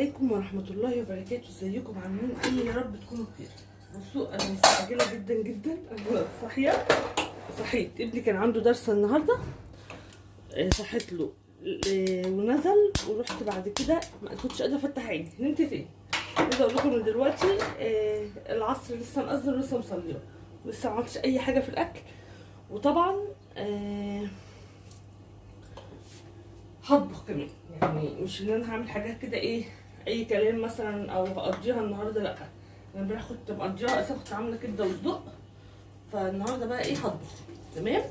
عليكم ورحمة الله وبركاته. ازيكم عاملين ايه؟ يا رب تكونوا بخير. بصوا انا مستعجلة جدا جدا. انا صحيت ابني كان عنده درس النهاردة، صحيت له ونزل، ورحت بعد كده ما كنتش قادرة افتح عيني، نمت تاني. عايزة اقول لكم ان دلوقتي العصر لسه مأذن ولسه مصليه، لسه ما عملتش اي حاجة في الاكل. وطبعا هطبخ كمان، يعني مش ان انا هعمل حاجات كده اي كلام مثلا او هقضيها النهارده، لا. انا امبارح كنت مقضيها اساسا، كنت عامله كبده وصدق، فالنهارده بقى هطبخ. تمام.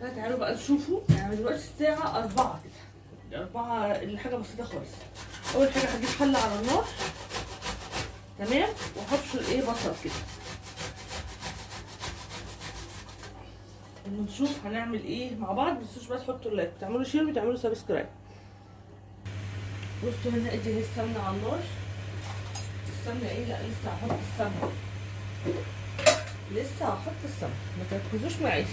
تعالوا بقى نشوفوا. يعني دلوقتي الساعه 4 كده، 4 اللي حاجه بسيطه خالص. اول حاجه هجيب حله على النار، تمام، واحط بصل كده، ونشوف هنعمل ايه مع بعض. متنسوش بقى تحطوا لايك، تعملوا شير، وتعملوا سبسكرايب. بصوا هنا ادي السمنه على النار. السمنه لا لسه هحط السمنه، لسه هحط السمنه، ما تركزوش معايا.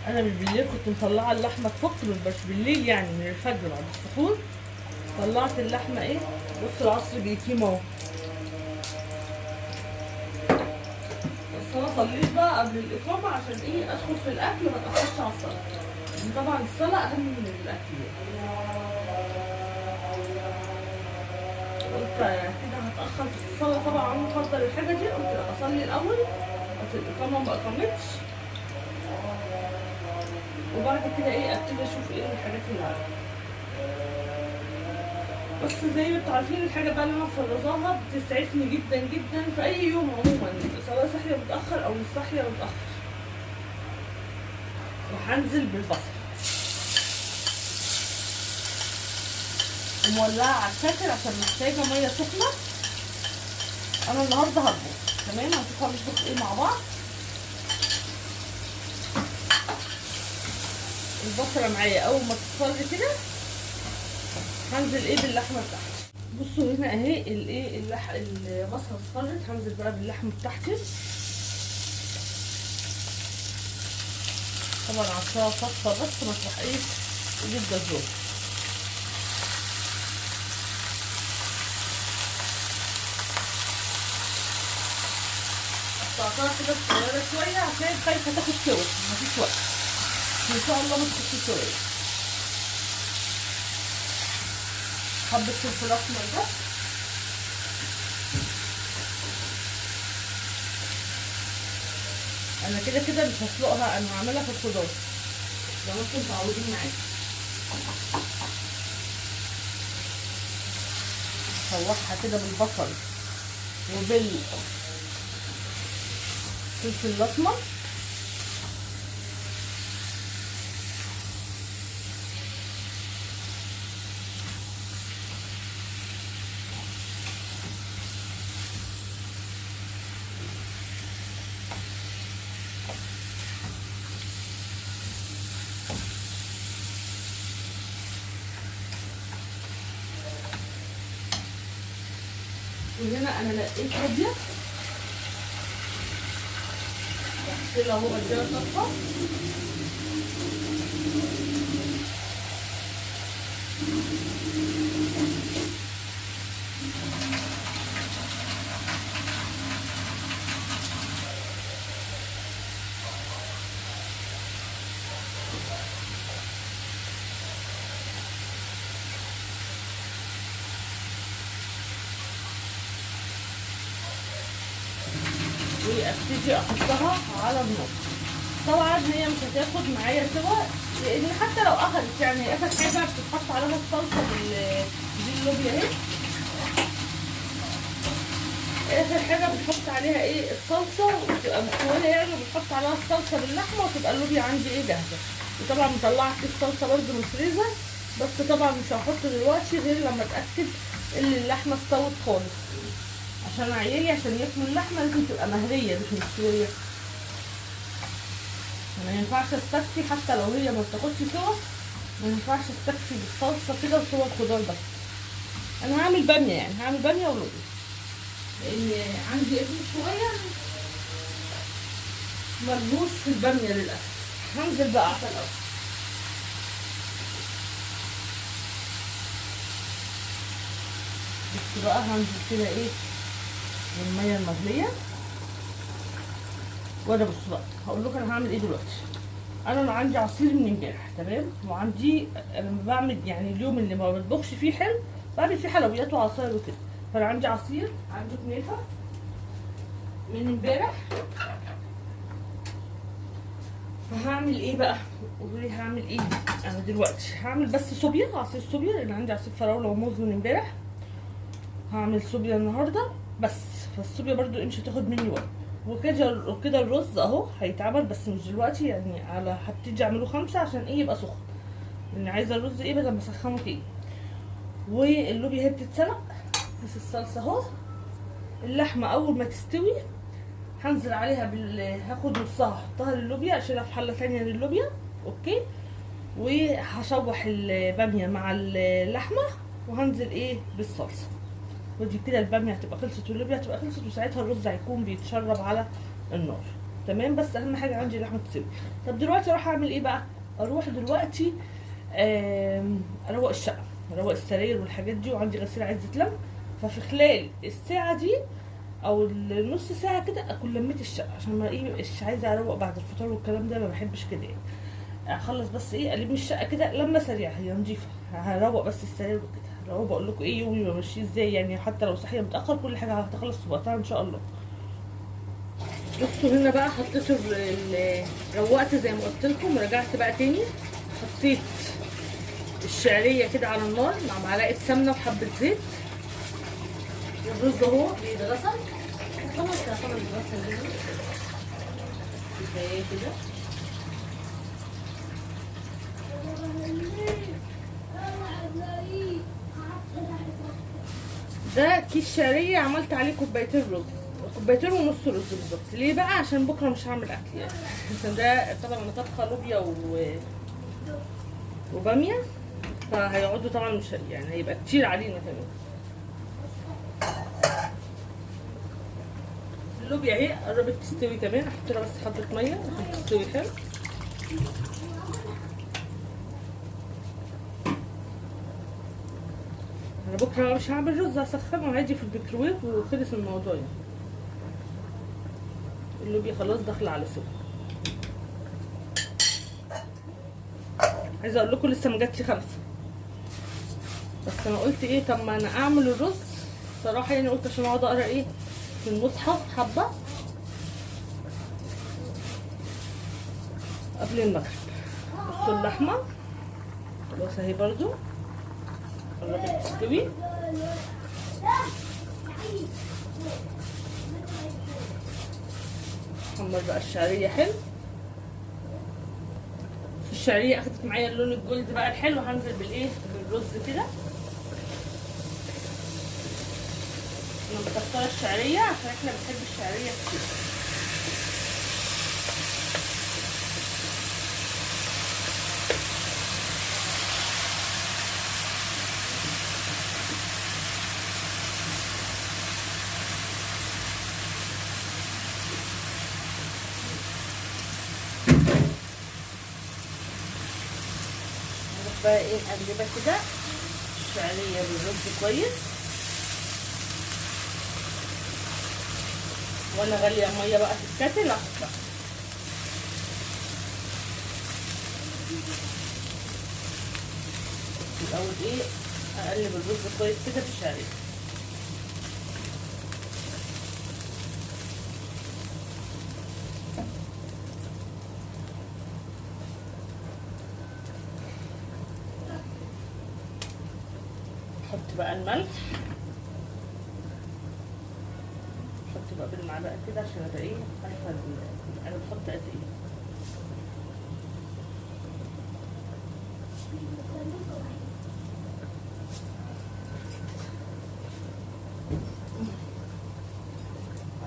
انا من بالليل كنت مطلعه اللحمه تفك، مش بالليل يعني من الفجر بعد السحور. طلعت اللحمه بصوا العصر بيتيم اهو. بس انا صليت بقى قبل الاقامه عشان ادخل في الاكل ما اتاخرش على الصلاه. طبعا الصلاه اهم من الاكل. قلت كده هتاخر في الصلاه طبعا، مفضل الحاجه دي. قلت لا اصلي الاول، قلت الاقامه ما اقامتش، وبعد كده ابتدي اشوف الحاجات اللي عندي. بس زي ما انتوا عارفين الحاجه بقى اللي انا مفرزاها بتسعفني جدا جدا في اي يوم عموما، سواء صاحيه متاخر او مش صاحيه متاخر. وهنزل بالبصل ومولعه على الشكل عشان محتاجه ميه سخنه. انا النهارده هطبخ، تمام. هنشوف هنطبخ ايه مع بعض. البصله معايا، اول ما تصفر كده هنزل باللحمه بتاعتي. بصوا هنا اهي البصله اصفرت. هنزل بقى باللحمه بتاعتي. طبعا عصاها صفه بس ما تروح جدا زور. قطعتها كده صغيره شويه عشان خايفه تاخد سوا، مفيش وقت ان شاء الله ما تاخدش سوا. حبه فلفل اسمر ده، انا كده مش هسلقها، انا هعملها في الخضار زي ما انتم متعودين معايا. هشوحها كده بالبصل وبالفلفل الاسمر. وهنا انا لقيت هاديه بغسلها اهو، بديها صفه. وابتدي احطها على النار. طبعا هي مش هتاخد معايا سوا، لان حتى لو اخدت يعني اخر حاجه بتتحط عليها الصلصه دي اللوبيا اهي. اخر حاجه بنحط عليها الصلصه وتبقى مستويه يعني، وبنحط عليها الصلصه باللحمه وتبقى اللوبيا عندي جاهزه. وطبعا مطلعه كيس صلصه برده من الفريزر، بس طبعا مش هحطه دلوقتي غير لما اتاكد ان اللحمه استوت خالص، عشان عيالي عشان ياكلوا اللحمه لازم تبقى مهريه مش مستويه. ما ينفعش استكفي حتى لو هي ما بتاخدش سوا، ما ينفعش استكفي بالصلصه كده وسوا الخضار بس. انا هعمل باميه، يعني هعمل باميه ولوبيا، لان عندي ابن صغير ملهوش في الباميه للاسف. هنزل بقى عسل الاول. بس بقى هنزل كده ايه بالميه المغليه. وانا بص بقى هقول لكم انا هعمل ايه دلوقتي. انا عندي عصير من امبارح تمام، وعندي لما بعمل يعني اليوم اللي ما بطبخش فيه حلو بعمل فيه حلويات وعصاير وكده. فانا عندي عصير، عندي كنافه من امبارح. فهعمل ايه بقى؟ قولوا لي هعمل ايه. انا دلوقتي هعمل بس صوبيا، عصير صوبيا، لان عندي عصير فراوله وموز من امبارح. هعمل صوبيا النهارده بس. فالصوبيا برضو مش هتاخد مني وقت. وكده الرز اهو هيتعمل بس مش دلوقتي، يعني على هبتدي اعمله 5 عشان ايه يبقى سخن، لان عايزه الرز ايه بدل ما اسخنه تاني. واللوبيا هي بتتسلق، بس الصلصه اهو. اللحمه اول ما تستوي هنزل عليها هاخد نصها احطها للوبيا، اشيلها في حله ثانيه للوبيا. اوكي. وهشوح الباميه مع اللحمه، وهنزل ايه بالصلصه. ودي كده الباميه هتبقى خلصت واللوبيا هتبقى خلصت، وساعتها الرز هيكون بيتشرب على النار. تمام. بس اهم حاجه عندي اللحمه تستوي. طب دلوقتي اروح اعمل ايه بقى؟ اروح دلوقتي اروق الشقه، اروق السراير والحاجات دي، وعندي غسيل عايز يتلم. ففي خلال الساعه دي او النص ساعه كده اكون لميت الشقه، عشان ما ايه مش عايزه اروق بعد الفطار والكلام ده، ما بحبش كده يعني. اخلص بس ايه الم الشقه كده لما سريعه، هي نظيفه. هروق بس السراير وكده. لو بقول لكم ايه يومي بمشيه ازاي، يعني حتى لو صحيه متاخر كل حاجه هتخلص في وقتها ان شاء الله. بصوا هنا بقى حطيت روقت زي ما قلت لكم، ورجعت بقى تاني حطيت الشعريه كده على النار مع معلقه سمنه وحبه زيت. والرز اهو بيتغسل خلاص، يا خلاص بيتغسل كفايه كده. ده كيس شعريه عملت عليه كوبايتين رز، كوبايتين ونص رز بالظبط. ليه بقى؟ عشان بكره مش هعمل اكل يعني. عشان ده طبعا انا طبخه لوبيا وباميه، فهيقعدوا طبعا مش يعني هيبقى كتير علينا كمان. اللوبيا اهي قربت تستوي كمان، احط لها بس حبه ميه عشان تستوي حلو. انا بكره مش هعمل رز، هسخنه عادي في الميكروويف وخلص الموضوع يعني. اللوبيا خلاص داخله على سوا. عايزه اقول لكم لسه ما جاتش 5، بس انا قلت ايه طب ما انا اعمل الرز صراحه يعني، قلت عشان اقعد اقرا ايه في المصحف حبه قبل المغرب. بصوا اللحمه خلاص اهي برضو قربت تستوي. حمر بقى الشعريه حلو. الشعريه اخدت معايا اللون الجولد بقى الحلو. هنزل بالايه بالرز كده. انا مكتره الشعريه عشان احنا بنحب الشعريه كتير. بقى ايه اقلبها كده الشعريه بالرز كويس. وانا غاليه ميه بقى في الكاتل احطها. الاول ايه اقلب الرز كويس كده في الشعريه. احط بقى الملح، احط بقى بالمعلقه كده عشان ابقى ايه عارفه انا بحط قد ايه.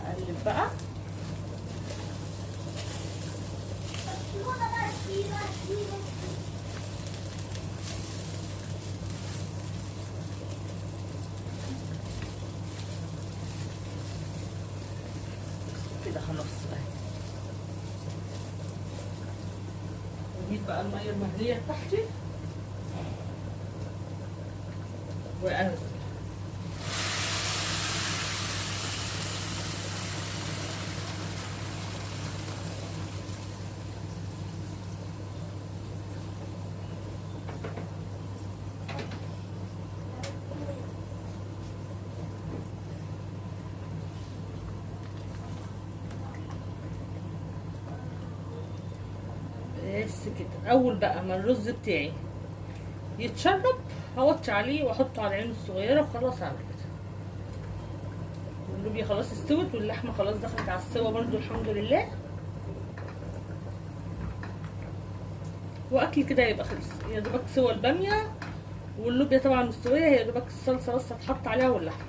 اقلب بقى. خلاص اهي. نجيب بقى الميه المغليه بتاعتي وانزل. بس كده. اول بقى ما الرز بتاعي يتشرب هوطي عليه واحطه على عينه الصغيره وخلاص على كده. اللوبيا خلاص استوت واللحمه خلاص دخلت على السوا برضو الحمد لله. واكل كده يبقى خلص. يا دوبك سوا الباميه واللوبيا طبعا مستويه، هي دوبك الصلصه بس هتحط عليها واللحمه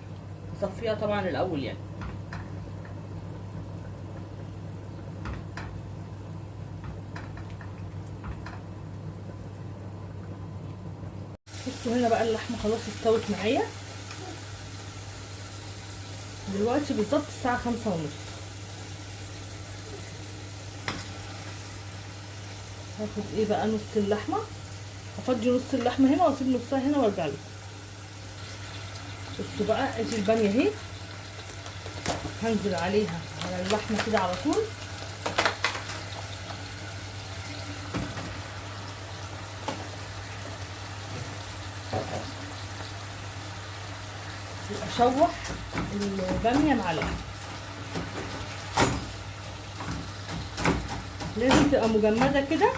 اصفيها طبعا الاول يعني. بصوا هنا بقى اللحمه خلاص استوت معايا. دلوقتي بالظبط الساعه 5:30. هاخد ايه بقى نص اللحمه، هفضي نص اللحمه هنا واسيب نصها هنا وارجع لكم. بصوا بقى ادي الباميه اهي، هنزل عليها على اللحمه كده على طول. اشوح الباميه مع اللحمه، لازم تبقى مجمده كده.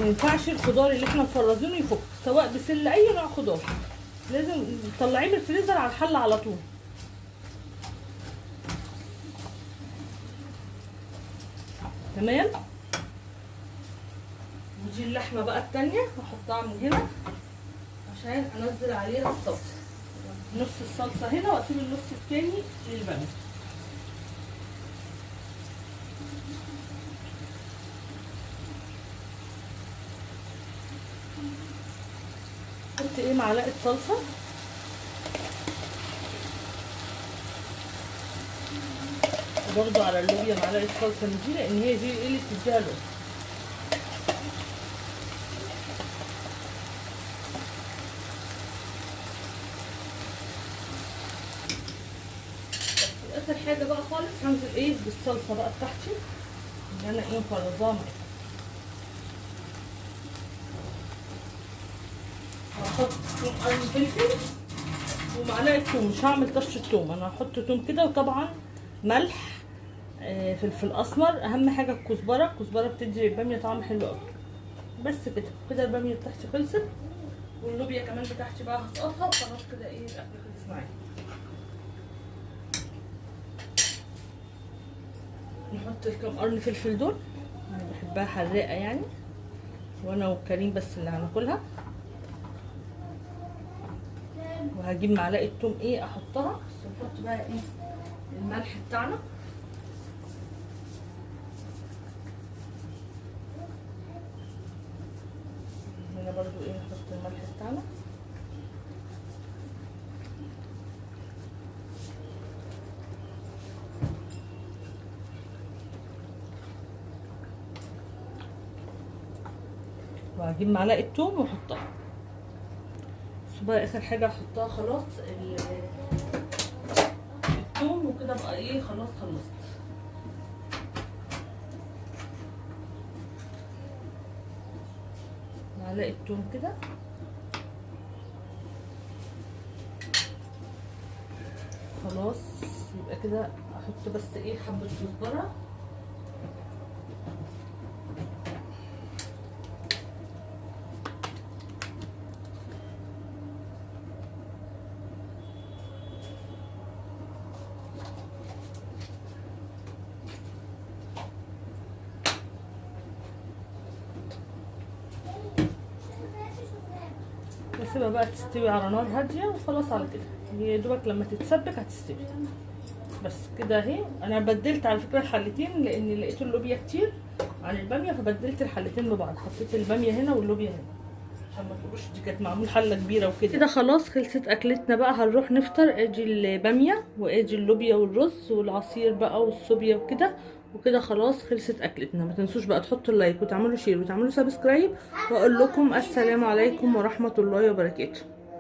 ما ينفعش الخضار اللي احنا مفرزينه يفك، سواء بسله اي نوع خضار، لازم تطلعيه من الفريزر على الحله على طول. تمام. ودي اللحمه بقى التانيه هحطها من هنا عشان انزل عليها الصلصه. نص الصلصه هنا واسيب النص التاني للباميه. حط ايه معلقه صلصه وبرده على اللوبيا معلقه صلصه من دي، لان هي دي اللي بتديها لون. اخر حاجه بقى خالص هنزل ايه بالصلصه بقى بتاعتي اللي انا ايه مفرزاها معايا. هحط قرن فلفل ومعلقه توم، مش هعمل طشه توم، انا هحط توم كده، وطبعا ملح، فلفل اسمر، اهم حاجه الكزبره. الكزبره بتدي للباميه طعم حلو قوي. بس كده كده الباميه بتاعتي خلصت، واللوبيا كمان بتاعتي بقى هسقطها وخلاص كده ايه الاكل خلص معايا. نحط الكام قرن فلفل دول، انا بحبها حراقه يعني، وانا وكريم بس اللي هناكلها. وهجيب معلقه توم ايه احطها، بس نحط بقى ايه الملح بتاعنا. هنا برضو ايه نحط الملح بتاعنا. وهجيب معلقه توم واحطها. بس بقى اخر حاجه احطها خلاص التوم، وكده بقى ايه خلاص خلصت. معلقه توم كده، خلاص يبقى كده. احط بس ايه حبه كزبره، واسيبها بقى تستوي على نار هاديه وخلاص على كده. هي دوبك لما تتسبك هتستوي. بس كده اهي. انا بدلت على فكره الحلتين لان لقيت اللوبيا كتير عن الباميه، فبدلت الحلتين ببعض، حطيت الباميه هنا واللوبيا هنا عشان ما تقولوش دي كانت معمول حله كبيره وكده. كده خلاص خلصت اكلتنا بقى، هنروح نفطر. ادي الباميه وادي اللوبيا والرز والعصير بقى والصوبيا وكده. وكده خلاص خلصت اكلتنا. ما تنسوش بقى تحطوا اللايك وتعملوا شير وتعملوا سبسكرايب، واقول لكم السلام عليكم ورحمه الله وبركاته.